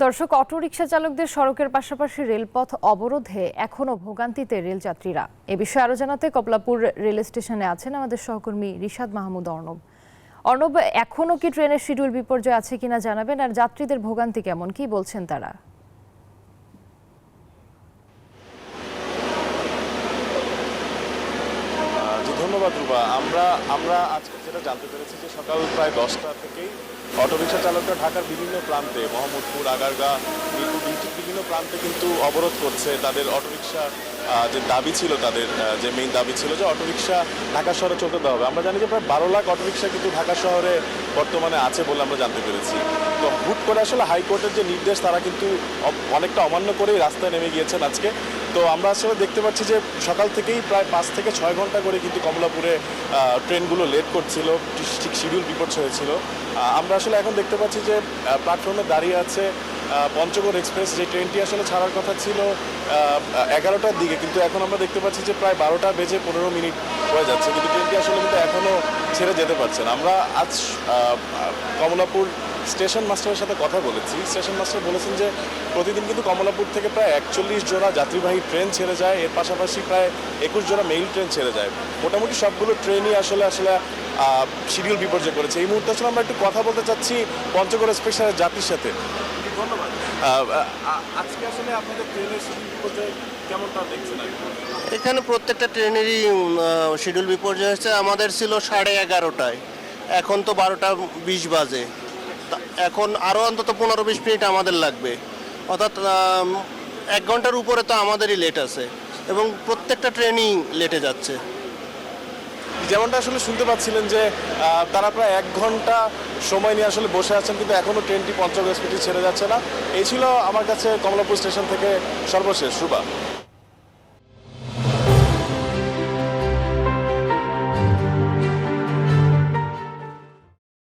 দর্শক, অটোরিকশা চালকদের সড়কের পাশাপাশি রেলপথ অবরোধে এখনো ভোগান্তিতে রেলযাত্রীরা। এ বিষয়ে আরো জানাতে কমলাপুর রেল স্টেশনে আছেন আমাদের সহকর্মী রিশাদ মাহমুদ অর্ণব। অর্ণব, এখনো কি ট্রেনের শিডিউল বিপর্যয় আছে কিনা জানাবেন, আর যাত্রীদের ভোগান্তি কেমন, কি বলছেন তারা? ধন্যবাদ রুবা। আমরা আজকে যেটা জানতে পেরেছি যে সকাল প্রায় 10টা থেকেই অটোরিকশা চালকরা ঢাকার বিভিন্ন প্রান্তে, মোহাম্মদপুর, আগারগাঁ, মিরপুর ডিস্ট্রিক্ট বিভিন্ন প্রান্তে কিন্তু অবরোধ করছে। তাদের অটোরিকশা যে দাবি ছিল, তাদের যে মেইন দাবি ছিল যে অটোরিকশা ঢাকা শহরে চলতে দেওয়া হবে। আমরা জানি যে প্রায় 12 লাখ অটোরিকশা কিন্তু ঢাকা শহরে বর্তমানে আছে বলে আমরা জানতে পেরেছি। তো হুট করে আসলে হাইকোর্টের যে নির্দেশ, তারা কিন্তু অনেকটা অমান্য করেই রাস্তায় নেমে গিয়েছেন আজকে। তো আমরা আসলে দেখতে পাচ্ছি যে সকাল থেকেই প্রায় 5 থেকে 6 ঘন্টা করে কিন্তু কমলাপুরে ট্রেনগুলো লেট করছিল, ঠিক শিডিউল বিপর্যয় হয়েছিল। আমরা আসলে এখন দেখতে পাচ্ছি যে প্ল্যাটফর্মে দাঁড়িয়ে আছে পঞ্চগড় এক্সপ্রেস, যে ট্রেনটি আসলে ছাড়ার কথা ছিল 11টার দিকে, কিন্তু এখন আমরা দেখতে পাচ্ছি যে প্রায় 12টা বেজে 15 মিনিট হয়ে যাচ্ছে, কিন্তু ট্রেনটি আসলে কিন্তু এখনও ছেড়ে যেতে পারছে না। আমরা আজ কমলাপুর স্টেশন মাস্টারের সাথে কথা বলেছি। স্টেশন মাস্টার বলেছেন যে প্রতিদিন কিন্তু কমলাপুর থেকে প্রায় 41 জোড়া যাত্রীবাহী ট্রেন ছেড়ে যায়, এর পাশাপাশি প্রায় 21 জোড়া মেইল ট্রেন ছেড়ে যায়। মোটামুটি সবগুলো ট্রেনই আসলে শিডিউল বিপর্যয় করেছে। এই মুহূর্তে আসলে আমরা একটু কথা বলতে চাচ্ছি পঞ্চগড় স্পেশালের যাত্রীর সাথে। ধন্যবাদ। আজকে আসলে আপনাদের ট্রেনের শিডিউল বিপর্যয় কেমনটা দেখছেন? এখানে প্রত্যেকটা ট্রেনেরই শিডিউল বিপর্যয় হচ্ছে। আমাদের ছিল 11:30টায়, এখন তো 12টা 20 বাজে। এখন আরও অন্তত 15-20 মিনিট আমাদের লাগবে, অর্থাৎ 1 ঘন্টার উপরে তো আমাদেরই লেট আছে এবং প্রত্যেকটা ট্রেনই লেটে যাচ্ছে। যেমনটা আসলে শুনতে পাচ্ছিলেন যে তারা প্রায় 1 ঘন্টা সময় নিয়ে আসলে বসে আছেন, কিন্তু এখনও ট্রেনটি পঞ্চগড় এক্সপ্রেসটি ছেড়ে যাচ্ছে না। এই ছিল আমার কাছে কমলাপুর স্টেশন থেকে সর্বশেষ। রুবা।